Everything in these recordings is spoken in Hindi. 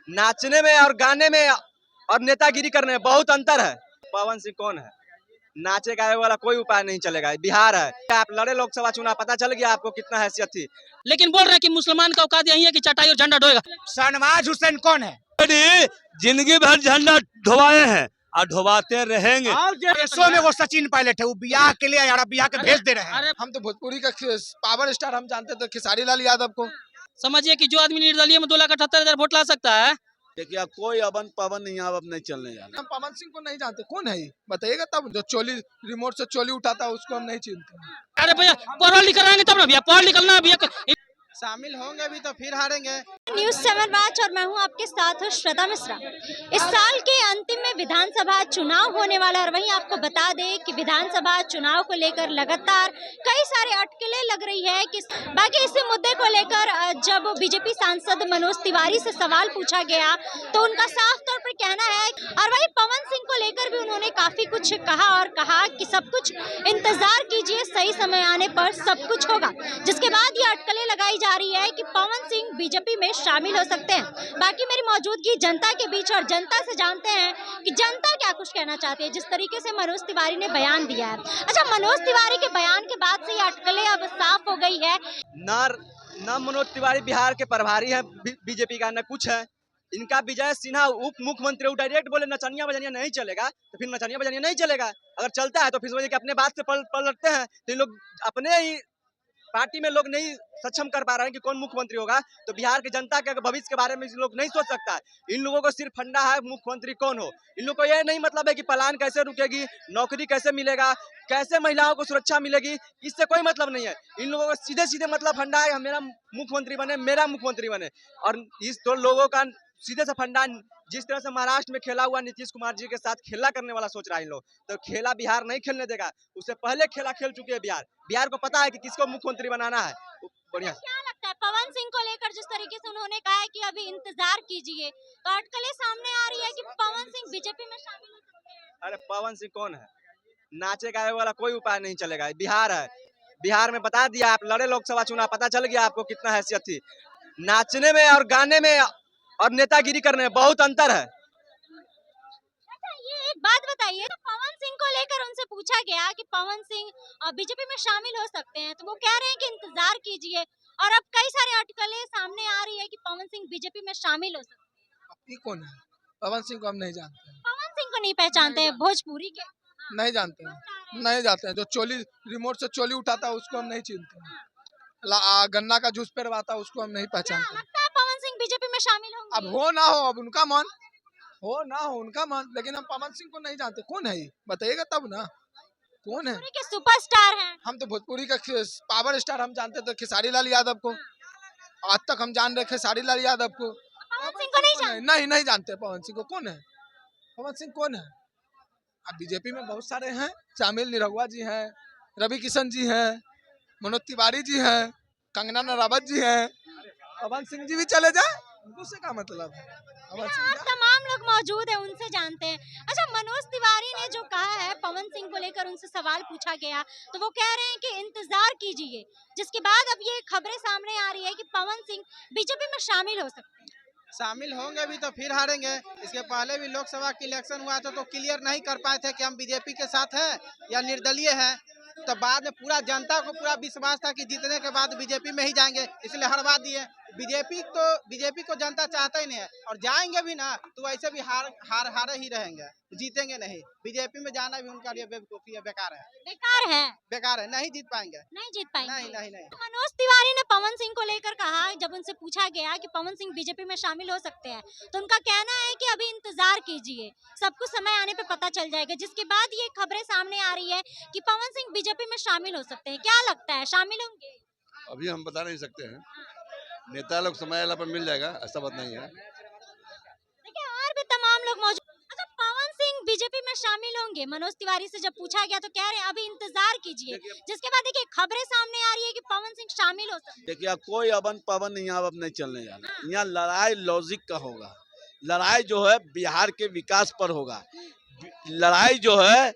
नाचने में और गाने में और नेतागिरी करने में बहुत अंतर है। पवन सिंह कौन है? नाचे गाए वाला कोई उपाय नहीं चलेगा। बिहार है, आप लड़े लोकसभा चुनाव, पता चल गया आपको कितना हैसियत थी। लेकिन बोल रहे हैं कि मुसलमान का औकात यही है कि चटाई और झंडा ढोएगा। शहनवाज हुसैन कौन है? जिंदगी भर झंडा ढोवाए हैं और ढोवाते रहेंगे। देशों में वो सचिन पायलट है, वो बियाह के लिए यार बियाह के भेज दे रहे हैं। हम तो भोजपुरी का पावर स्टार हम जानते थे खेसारी लाल यादव को। समझिए कि जो आदमी निर्दलीय में 2,78,000 वोट ला सकता है। देखिए कोई अवन पवन नहीं अब नहीं चलने जाना। हम पवन सिंह को नहीं जानते, कौन है ये बताइएगा तब। जो चोली रिमोट से चोली उठाता है उसको हम नहीं चिंते। अरे भैया पढ़ लिख रहेंगे तब ना भैया, पढ़ निकलना भैया। शामिल होंगे भी तो फिर हारेंगे। न्यूज़ 7 वाच और मैं हूं आपके साथ हूं श्वेता मिश्रा। इस साल के अंतिम में विधानसभा चुनाव होने वाला है और वहीं आपको बता दें कि विधानसभा चुनाव को लेकर लगातार कई सारे अटकलें लग रही है कि बाकी इसी मुद्दे को लेकर जब बीजेपी सांसद मनोज तिवारी से सवाल पूछा गया तो उनका साफ तौर पर कहना है, और वहीं पवन सिंह को लेकर भी उन्होंने काफी कुछ कहा और कहा कि सब कुछ इंतजार कीजिए, सही समय आने पर सब कुछ होगा। जिसके बाद ये अटकलें लगाई जा रही है कि पवन सिंह बीजेपी में शामिल हो सकते हैं। बाकी मेरी मौजूदगी जनता के बीच और जनता से जानते हैं कि जनता क्या कुछ कहना चाहती है, जिस तरीके से मनोज तिवारी ने बयान दिया है। अच्छा, मनोज तिवारी के बयान के बाद से ये अटकलें अब साफ हो गई है। न मनोज तिवारी बिहार के प्रभारी है बीजेपी का, न कुछ है। इनका विजय सिन्हा उप मुख्यमंत्री डायरेक्ट बोले नचनिया बजनिया नहीं चलेगा, तो फिर नचनिया बजनिया नहीं चलेगा। अगर चलता है तो फिर समझिए कि अपने बात से पलटते हैं। तो इन लोग अपने ही पार्टी में लोग नहीं सक्षम कर पा रहे हैं कि कौन मुख्यमंत्री होगा, तो बिहार की जनता के भविष्य के बारे में लोग नहीं सोच सकता। इन लोगों को सिर्फ फंडा है मुख्यमंत्री कौन हो। इन लोगों को यह नहीं मतलब है कि पलायन कैसे रुकेगी, नौकरी कैसे मिलेगा, कैसे महिलाओं को सुरक्षा मिलेगी, इससे कोई मतलब नहीं है। इन लोगों को सीधे सीधे मतलब फंडा है मेरा मुख्यमंत्री बने, मेरा मुख्यमंत्री बने। और इस दो लोगों का सीधे से फंडा जिस तरह से महाराष्ट्र में खेला हुआ नीतीश कुमार जी के साथ खेला करने वाला सोच रहा है इन लोग, तो खेला बिहार नहीं खेलने देगा। उससे पहले खेला खेल चुके हैं बिहार। बिहार को पता है कि किसको मुख्यमंत्री बनाना है। बढ़िया। क्या लगता है पवन सिंह को लेकर जिस तरीके से उन्होंने कहा है कि अभी इंतजार कीजिए, तो अटकलें सामने आ रही है कि पवन सिंह बीजेपी में शामिल हो सकते हैं। अरे पवन सिंह कौन है? नाचे गाए वाला कोई उपाय नहीं चलेगा। बिहार है, बिहार में बता दिया, आप लड़े लोकसभा चुनाव, पता चल गया आपको कितना हैसियत थी। नाचने में और गाने में और नेतागिरी करने में बहुत अंतर है। अच्छा, ये एक बात बताइए, तो पवन सिंह को लेकर उनसे पूछा गया कि पवन सिंह बीजेपी में शामिल हो सकते हैं, तो वो कह रहे हैं कि इंतजार कीजिए। और अब कई सारे अटकलें सामने आ रही है कि पवन सिंह बीजेपी में शामिल हो सकते हैं। ये कौन है? पवन सिंह को हम नहीं जानते हैं। पवन सिंह को नहीं पहचानते हैं भोजपुरी के? नहीं जानते हैं, नहीं जानते हैं। जो चोली रिमोट से चोली उठाता है उसको हम नहीं चिंते। गन्ना का जूस पेरवाता है उसको हम नहीं पहचानते। लगता है पवन सिंह बीजेपी में शामिल होंगे? अब हो ना हो, अब उनका मन हो ना हो उनका मन, लेकिन हम पवन सिंह को नहीं जानते। कौन है ये बताइएगा तब ना, कौन है? भोजपुरी के सुपरस्टार हैं। हम तो भोजपुरी का पावर स्टार हम जानते थे खेसारी लाल यादव को। आज तक हम जान रहे खेसारी लाल यादव को। पवन सिंह को नहीं जानते? नहीं जानते पवन सिंह को। कौन है पवन सिंह? कौन है? अब बीजेपी में बहुत सारे हैं शामिल। निरहुआ जी हैं, रवि किशन जी हैं, मनोज तिवारी जी हैं, कंगना रनावत जी हैं। पवन सिंह जी भी चले जाए, उससे क्या मतलब है? तमाम लोग मौजूद हैं, उनसे जानते हैं। अच्छा, मनोज तिवारी ने जो कहा है पवन सिंह को लेकर, उनसे सवाल पूछा गया तो वो कह रहे हैं कि इंतजार कीजिए, जिसके बाद अब ये खबरें सामने आ रही है कि पवन सिंह बीजेपी में शामिल हो सकते हैं। शामिल होंगे भी तो फिर हारेंगे। इसके पहले भी लोकसभा की इलेक्शन हुआ था तो क्लियर नहीं कर पाए थे कि हम बीजेपी के साथ हैं या निर्दलीय हैं। तो बाद में पूरा जनता को पूरा विश्वास था कि जीतने के बाद बीजेपी में ही जाएंगे, इसलिए हरवा दिए। बीजेपी को जनता चाहता ही नहीं है, और जाएंगे भी ना तो वैसे भी हारे ही रहेंगे, जीतेंगे नहीं। बीजेपी में जाना भी उनका लिए बेवकूफी है, बेकार है, नहीं जीत पाएंगे। नहीं। मनोज तिवारी ने पवन सिंह को लेकर कहा, जब उनसे पूछा गया कि पवन सिंह बीजेपी में शामिल हो सकते हैं, तो उनका कहना है कि अभी इंतजार कीजिए, सब कुछ समय आने पे पता चल जाएगा। जिसके बाद ये खबरें सामने आ रही है कि पवन सिंह बीजेपी में शामिल हो सकते हैं। क्या लगता है, शामिल होंगे? अभी हम बता नहीं सकते हैं, नेता लोग समय आने पर मिल जाएगा, ऐसा बात नहीं है। देखिए और भी तमाम लोग मौजूद। अच्छा, पवन सिंह बीजेपी में शामिल होंगे? मनोज तिवारी से जब पूछा गया तो कह रहे हैं अभी इंतजार कीजिए। जिसके बाद देखिए खबरें सामने आ रही है कि पवन सिंह शामिल हो सकते हैं। देखिए कोई अवन पवन नहीं अब नहीं चलने जाना। यहाँ लड़ाई लॉजिक का होगा। लड़ाई जो है बिहार के विकास पर होगा। लड़ाई जो है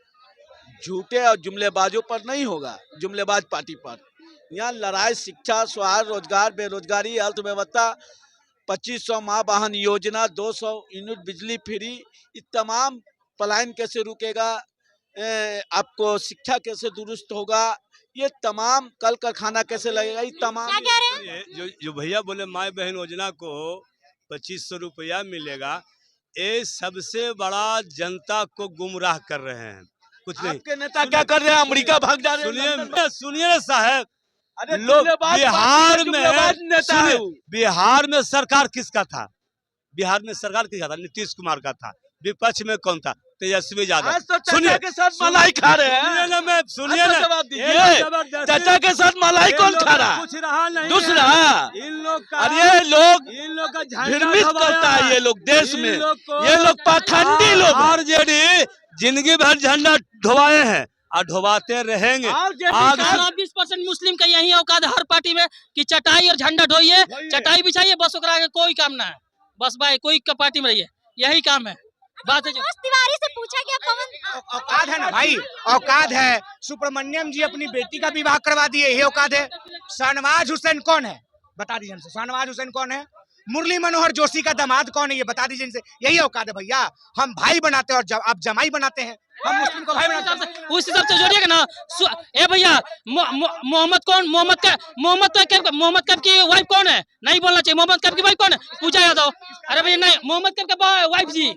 झूठे और जुमलेबाजों पर नहीं होगा, जुमलेबाज पार्टी पर। यहाँ लड़ाई शिक्षा, स्वास्थ्य, रोजगार, बेरोजगारी, अर्थव्यवस्था, 2500 माह वाहन योजना, 200 यूनिट बिजली फ्री, ये तमाम पलायन कैसे रुकेगा, आपको शिक्षा कैसे दुरुस्त होगा, ये तमाम कल कारखाना कैसे लगेगा, ये तमाम क्या कह रहे हैं? जो भैया बोले माई बहन योजना को 2500 रुपया मिलेगा, ये सबसे बड़ा जनता को गुमराह कर रहे हैं। कुछ नहीं। आपके नेता क्या कर रहे हैं? अमेरिका भाग जा रहे हैं। सुनिए ना साहब, अरे लोग बिहार नेता है वो। बिहार में सरकार किसका था? बिहार में सरकार किसका था? नीतीश कुमार का था। विपक्ष में कौन था? तेजस्वी यादव। आज तो चाचा के साथ मलाई खा रहे हैं। सुनिए ना, मैं सुनिए ना, जवाब दीजिए, चाचा के साथ मलाई कौन खा रहा है? कुछ रहा नहीं दूसरा, इन लोग का, अरे ये लोग इन लोग का झंडा भ्रमित करता है ये लोग देश में, ये ये लोग पाखंडी लोग हैं। आरजेडी जिंदगी भर झंडा ढोवाए हैं और ढोवाते रहेंगे। आगे 20% मुस्लिम का यही औकात है हर पार्टी में कि चटाई और झंडा ढोइए, चटाई बिछाइए, बस ओकरा आगे कोई काम ना है। बस भाई कोई का पार्टी में रहिए, यही काम है। बात है मनोज तिवारी से पूछा गया पवन औकात है ना भाई, औकात है। सुब्रमण्यम जी अपनी बेटी का विवाह करवा दिए, यही औकात है। शाहनवाज हुसैन कौन है, बता दीजिए हमसे। शाहनवाज हुसैन कौन है? मुरली मनोहर जोशी का दामाद कौन है, ये बता दीजिए इनसे। यही औकात है भैया। हम भाई बनाते हैं और आप जमाई बनाते हैं। हम मुस्लिम को भाई बनाते हैं। उस हिसाब से जोड़िएगा ना। ए भैया, मोहम्मद कौन? मोहम्मद कैफ की वाइफ कौन है? नहीं बोलना चाहिए। मोहम्मद कैफ की वाइफ कौन है? पूजा यादव। अरे भैया नहीं, मोहम्मद कैफ का वाइफ जी।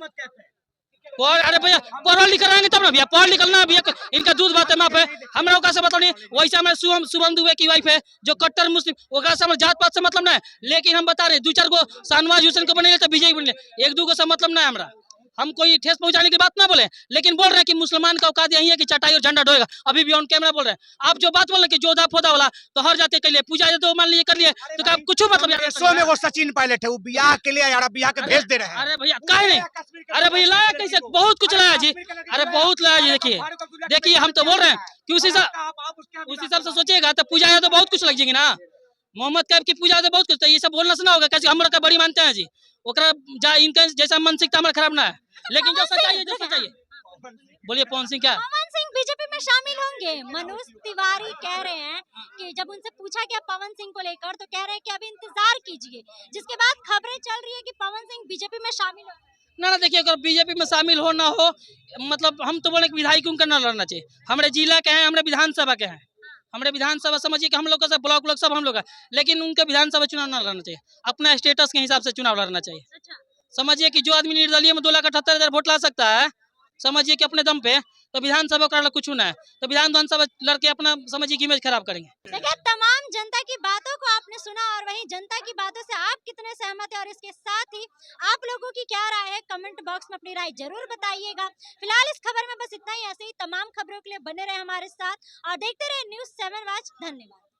और अरे भैया पढ़ लिख रहेंगे तब ना भैया, पढ़ लिखना भैया, इनका दूध बात है माफ है। हमरा ओका से मतलब नहीं। वैसे हमारे शुभम दुबे की वाइफ है जो कट्टर मुस्लिम, ओकरा से जात पात से मतलब ना है। लेकिन हम बता रहे 2-4 गो शाहनवाज हुसैन को बने तो बीजेपी बने, 1-2 गो से मतलब ना है हमरा। हम कोई ठेस पहुंचाने की बात ना बोले, लेकिन बोल रहे हैं कि मुसलमान का औकात यही है कि चटाई और झंडा ढोएगा। अभी भी ऑन कैमरा बोल रहे हैं। आप जो बात बोल रहे कि जोधा फोदा वाला तो हर जाते के लिए पूजा तो मान लीजिए कर लिए तो क्या कुछ मतलब देशों में वो सचिन पायलट है, वो बियाह के लिए यार बियाह के भेज दे रहे हैं। अरे भैया काहे नहीं? अरे भैया लाया कैसे? बहुत कुछ लाया जी। अरे बहुत लाया जी। देखिए हम तो बोल रहे हैं कि उस हिसाब से सोचिएगा तो पूजा तो बहुत कुछ लग जाएगी ना। मोहम्मद कैफ की पूजा तो बहुत कुछ, तो ये सब बोलना से ना होगा। कैसे हम बड़ी मानते हैं जी, ओकरा इनका जैसा मानसिकता हमारा खराब ना है, लेकिन जो सच्चाई है, जो सच्चाई है। बोलिए पवन सिंह क्या? पवन सिंह बीजेपी में शामिल होंगे। मनोज तिवारी कह रहे हैं कि जब उनसे पूछा गया पवन सिंह को लेकर तो कह रहे हैं कि अभी इंतजार कीजिए, जिसके बाद खबरें चल रही है कि पवन सिंह बीजेपी में शामिल हो। ना देखिए, अगर बीजेपी में शामिल हो ना हो, मतलब हम तो बोले कि विधायक उनका ना लड़ना चाहिए। हमारे जिला के हैं, हमारे विधानसभा के हैं, हमारे विधानसभा समझिए कि हम लोग का ब्लॉक सब हम लोग का, लेकिन उनके विधानसभा चुनाव ना लड़ना चाहिए। अपना स्टेटस के हिसाब से चुनाव लड़ना चाहिए। अच्छा। समझिए कि जो आदमी निर्दलीय में 2,78,000 वोट ला सकता है, समझिए कि अपने दम पे, तो विधानसभा का कुछ ना है तो विधानसभा लड़के अपना समझिए कि इमेज खराब करेंगे। देखिए तमाम जनता की बातों को आपने सुना और वहीं जनता की बातों से आप कितने सहमत हैं और इसके साथ ही आप लोगों की क्या राय है कमेंट बॉक्स में अपनी राय जरूर बताइएगा। फिलहाल इस खबर में बस इतना ही। ऐसे ही तमाम खबरों के लिए बने रहे हमारे साथ और देखते रहे News 7 Watch। धन्यवाद।